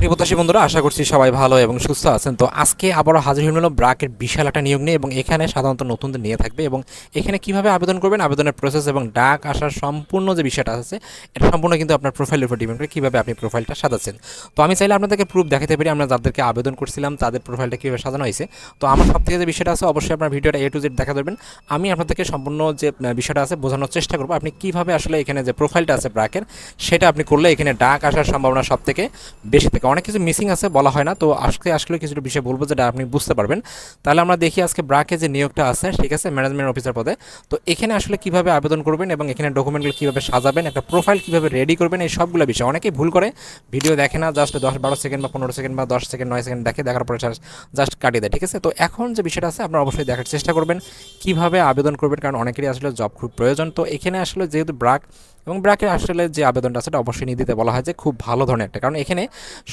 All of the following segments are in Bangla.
চাকরি প্রত্যাশী বন্ধুরা, আশা করছি সবাই ভালো এবং সুস্থ আছেন। তো আজকে আবারও হাজির হয়ে হলো ব্র্যাকের বিশাল একটা নিয়োগ নিয়ে, এবং এখানে সাধারণত নতুনদের নিয়ে থাকবে এবং এখানে কিভাবে আবেদন করবেন, আবেদনের প্রসেস এবং ডাক আসার সম্পূর্ণ যে বিষয়টা আছে এটা সম্পূর্ণ কিন্তু আপনার প্রোফাইলের উপর ডিপেন্ড করে কীভাবে আপনি প্রোফাইলটা সাজাচ্ছেন। তো আমি চাইলে আপনাদেরকে প্রুফ দেখাতে পারি আমরা যাদেরকে আবেদন করছিলাম তাদের প্রোফাইলটা কীভাবে সাজানো হয়েছে। তো আমার সব থেকে যে বিষয়টা আছে অবশ্যই আপনার ভিডিওটা A to Z দেখা দেবেন। আমি আপনাদেরকে সম্পূর্ণ যে বিষয়টা আছে বোঝানোর চেষ্টা করবো আপনি কীভাবে আসলে এখানে যে প্রোফাইলটা আছে ব্র্যাকের সেটা আপনি করলে এখানে ডাক আসার সম্ভাবনা সব থেকে বেশি থাকে। অনেক কিছু মিসিং আছে বলা হয় না, তো আজকে আসলে কিছু বিষয় বলবো যেটা আপনি বুঝতে পারবেন। তাহলে আমরা দেখি আজকে ব্র্যাকে যে নিয়োগটা আছে, ঠিক আছে, ম্যানেজমেন্ট অফিসার পদে। তো এখানে আসলে কিভাবে আবেদন করবেন এবং এখানে ডকুমেন্টগুলো কীভাবে সাজাবেন, একটা প্রোফাইল কীভাবে রেডি করবেন, এই সবগুলো বিষয় অনেকেই ভুল করে। ভিডিও দেখে না, জাস্ট 10-12 সেকেন্ড বা 15 সেকেন্ড বা 10 সেকেন্ড 9 সেকেন্ড দেখার পরে জাস্ট কাটিয়ে দেয়, ঠিক আছে। তো এখন যে বিষয়টা আছে আপনারা অবশ্যই দেখার চেষ্টা করবেন কীভাবে আবেদন করবেন, কারণ অনেকেরই আসলে জব খুব প্রয়োজন। তো এখানে আসলে যেহেতু ব্র্যাক এবং ব্র্যাকের আসলে যে আবেদনটা আছে সেটা অবশ্যই নিয়ে দিতে বলা হয় যে খুব ভালো ধরনের একটা, কারণ এখানে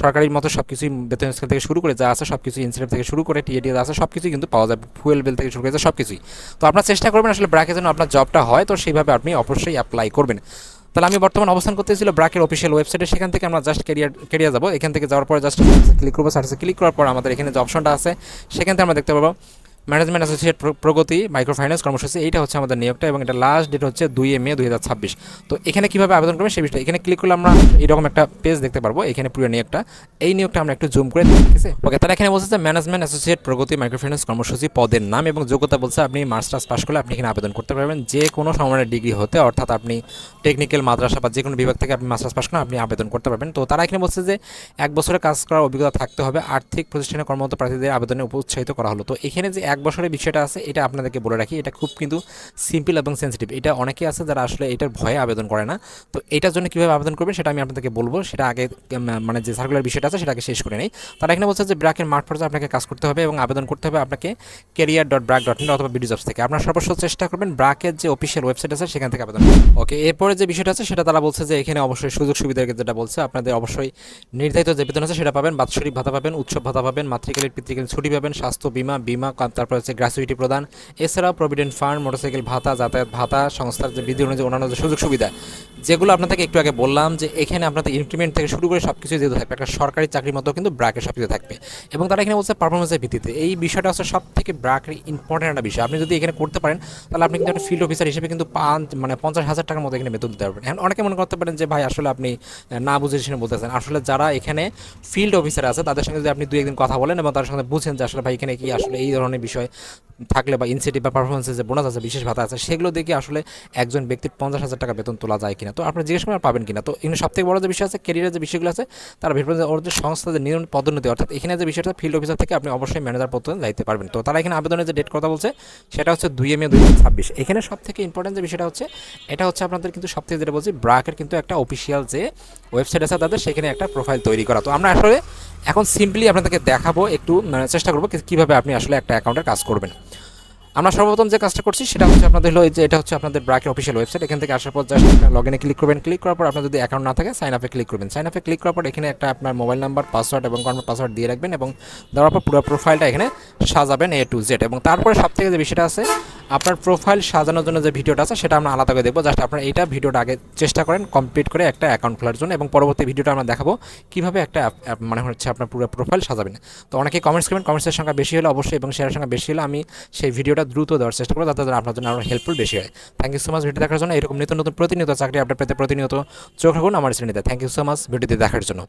সরকারির মতো সব কিছুই বেতন স্কেল থেকে শুরু করে যা আছে সব কিছু, ইনসেন্টিভ থেকে শুরু করে টিএডি আছে সব কিছুই কিন্তু পাওয়া যায়, ফুয়েল বিল থেকে শুরু করে সব কিছুই। তো আপনার চেষ্টা করবেন আসলে ব্র্যাকের জন্য আপনার জবটা হয়, তো সেইভাবে আপনি অবশ্যই অ্যাপ্লাই করবেন। তাহলে আমি বর্তমান অবস্থান করতেছিল ব্র্যাকের অফিসিয়াল ওয়েবসাইটে, সেখান থেকে আমরা জাস্ট কেরিয়ার যাবো। এখান থেকে যাওয়ার পরে জাস্ট ক্লিক করবো, সার্চে ক্লিক করার পর আমাদের এখানে যে অপশনটা আছে সেখান থেকে আমরা দেখতে পাবো ম্যানেজমেন্ট অ্যাসোসিয়েট প্রগতি মাইক্রো ফাইন্যান্স কর্মসূচি। এইটা হচ্ছে আমাদের নিয়োগটা এবং এটা লাস্ট ডেট হচ্ছে 2 মে 2026। তো এখানে কীভাবে আবেদন করবেন সেই বিষয়টা এখানে ক্লিক করলে আমরা এরকম একটা পেজ দেখতে পারবো। এখানে পুরো নিয়োগটা, এই নিয়োগটা আমরা একটু জুম করে দেখি, ঠিক আছে। ওকে, তারা এখানে বলছে যে ম্যানেজমেন্ট অ্যাসোসিয়েট প্রগতি মাইক্রো ফাইন্যান্স কর্মসূচি পদের নাম এবং যোগ্যতা বলছে আপনি মাস্টার্স পাস করলে আপনি এখানে আবেদন করতে পারবেন যে কোনো সমমানের ডিগ্রি হতে, অর্থাৎ আপনি টেকনিক্যাল মাদ্রাসা বা যে কোনো বিভাগ থেকে আপনি মাস্টার্স পাস করলে আপনি আবেদন করতে পারবেন। তো তারা এখানে বলছে যে 1 বছরের কাজ করার অভিজ্ঞতা থাকতে হবে, আর্থিক প্রতিষ্ঠানে কর্মরত প্রার্থীদের আবেদনে উৎসাহিত করা হলো। তো এখানে যে 1 বছরের বিষয়টা আছে এটা আপনাদেরকে বলে রাখি, এটা খুব কিন্তু সিম্পল এবং সেন্সিটিভ। এটা অনেকেই আছে যারা আসলে এটার ভয়ে আবেদন করে না। তো এটার জন্য কীভাবে আবেদন করবেন সেটা আমি আপনাদেরকে বলবো, সেটা আগে মানে যে সার্কুলার বিষয়টা আছে সেটাকে শেষ করে নেই। তারা এখানে বলছে যে ব্র্যাকের মাঠ পর্যায়ে আপনাকে কাজ করতে হবে এবং আবেদন করতে হবে আপনাকে career.brac.in অথবা বিডি জবস থেকে। আপনার সর্বস্ব চেষ্টা করবেন ব্র্যাকের যে অফিসিয়াল ওয়েবসাইট আছে সেখান থেকে আবেদন করবেন। ওকে, এরপরে যে বিষয়টা আছে সেটা তারা বলছে যে এখানে অবশ্যই সুযোগ সুবিধার যেটা বলছে আপনাদের অবশ্যই নির্ধারিত যে বেতন আছে সেটা পাবেন, বাৎসরিক ভাতা পাবেন, উৎসব ভাতা পাবেন, মাতৃকালীন পিতৃকালীন ছুটি পাবেন, স্বাস্থ্য বিমা, তারপর হচ্ছে গ্র্যাচুইটি প্রদান, এছাড়াও প্রভিডেন্ট ফান্ড, মোটরসাইকেল ভাতা, যাতায়াত ভাতা, সংস্থার যে বিধি অনুযায়ী অন্যান্য যে সুযোগ সুবিধা যেগুলো আপনাদেরকে একটু আগে বললাম যে এখানে আপনাদের ইনক্রিমেন্ট থেকে শুরু করে সব কিছু যেহেতু থাকবে, একটা সরকারি চাকরির মতো কিন্তু ব্র্যাকের সব কিছু থাকবে। এবং তারা এখানে বলছে পারফরমেন্সের ভিত্তিতে, এই বিষয়টা হচ্ছে সব থেকে ব্র্যাকের ইম্পর্টেন্ট একটা বিষয়। আপনি যদি এখানে করতে পারেন তাহলে আপনি কিন্তু একটা ফিল্ড অফিসার হিসেবে কিন্তু 50,000 টাকার মতো এখানে বেতন দিতে পারবেন। এখন অনেকে মনে করতে পারেন যে ভাই আসলে আপনি না বুঝে শুনে বলতেছেন, আসলে যারা এখানে ফিল্ড অফিসার আছে তাদের সঙ্গে যদি আপনি 2-1 দিন কথা বলেন এবং তাদের সঙ্গে বুঝেন যে আসলে ভাই এখানে কি আসলে এই ধরনের বিষয় থাকলে বা ইনসেন্টিভ বা পারফরমেন্সের যে বোনাস আছে, বিশেষ ভাতা আছে, সেগুলো দেখে আসলে একজন ব্যক্তির 50,000 টাকা বেতন তোলা যায় কিনা, তো আপনি জিজ্ঞেস করে পাবেন কিনা। তো এখানে সবথেকে বড় যে বিষয় আছে ক্যারিয়ারের যে বিষয়গুলো আছে, তারা বিভিন্ন ওর যে সংস্থা যে নিয়ম পদোন্নতি, অর্থাৎ এখানে যে বিষয়টা ফিল্ড অফিসার থেকে আপনি অবশ্যই ম্যানেজার পদে যাইতে পারবেন। তো তারা এখানে আবেদনের যে ডেট কথা বলছে সেটা হচ্ছে 2 মে 2026। এখানে সব থেকে ইম্পর্টেন্ট যে বিষয়টা হচ্ছে এটা হচ্ছে আপনাদের কিন্তু সব থেকে যেটা বলছি ব্র্যাকের কিন্তু একটা অফিসিয়াল যে ওয়েবসাইট আছে তাদের, সেখানে একটা প্রোফাইল তৈরি করা। তো আমরা আসলে এখন সিম্পলি আপনাদেরকে দেখাবো, একটু চেষ্টা করবো কীভাবে আপনি আসলে একটা অ্যাকাউন্টের কাজ করবেন। আমরা সর্বপ্রথম যে কাজটা করছি সেটা হচ্ছে আপনাদের হলো যে এটা হচ্ছে আপনাদের ব্র্যাকের অফিসিয়াল ওয়েবসাইট। এখান থেকে আসার পর জাস্ট লগ ইনে ক্লিক করবেন, ক্লিক করার পর আপনার যদি অ্যাকাউন্ট না থাকে সাইন আপে ক্লিক করবেন। সাইন আপে ক্লিক করার পর এখানে একটা আপনার মোবাইল নাম্বার, পাসওয়ার্ড এবং কনফার্ম পাসওয়ার্ড দিয়ে রাখবেন এবং দেওয়ার পর পুরো প্রোফাইলটা এখানে সাজাবেন A to Z। এবং তারপরে সব থেকে যে বিষয়টা আছে আপনার প্রোফাইল সাজানোর জন্য যে ভিডিওটা আছে সেটা আমরা আলাদা করে দেখবো। জাস্ট আপনার এইটা ভিডিওটা আগে চেষ্টা করেন কমপ্লিট করে একটা অ্যাকাউন্ট খোলার জন্য, এবং পরবর্তী ভিডিওটা আমরা দেখাবো কীভাবে একটা মানে হচ্ছে আপনার পুরো প্রোফাইল সাজাবেন। তো অনেকেই কমেন্টস করবেন, কমেন্টসের সংখ্যা বেশি হলে অবশ্যই এবং শেয়ারের সংখ্যা বেশি হলে আমি সেই ভিডিওটা দ্রুত দেওয়ার চেষ্টা করবো যাতে আপনার জন্য আরও হেল্পফুল বেশি হয়। Thank you so much video দেখার জন্য। এরকম নিত্য নতুন প্রতিনিয়ত চাকরি আপডেট পেতে প্রতিনিয়ত চোখ রাখুন আমার শ্রেণীতে। থ্যাংক ইউ সো মাচ ভিডিওটি দেখার জন্য।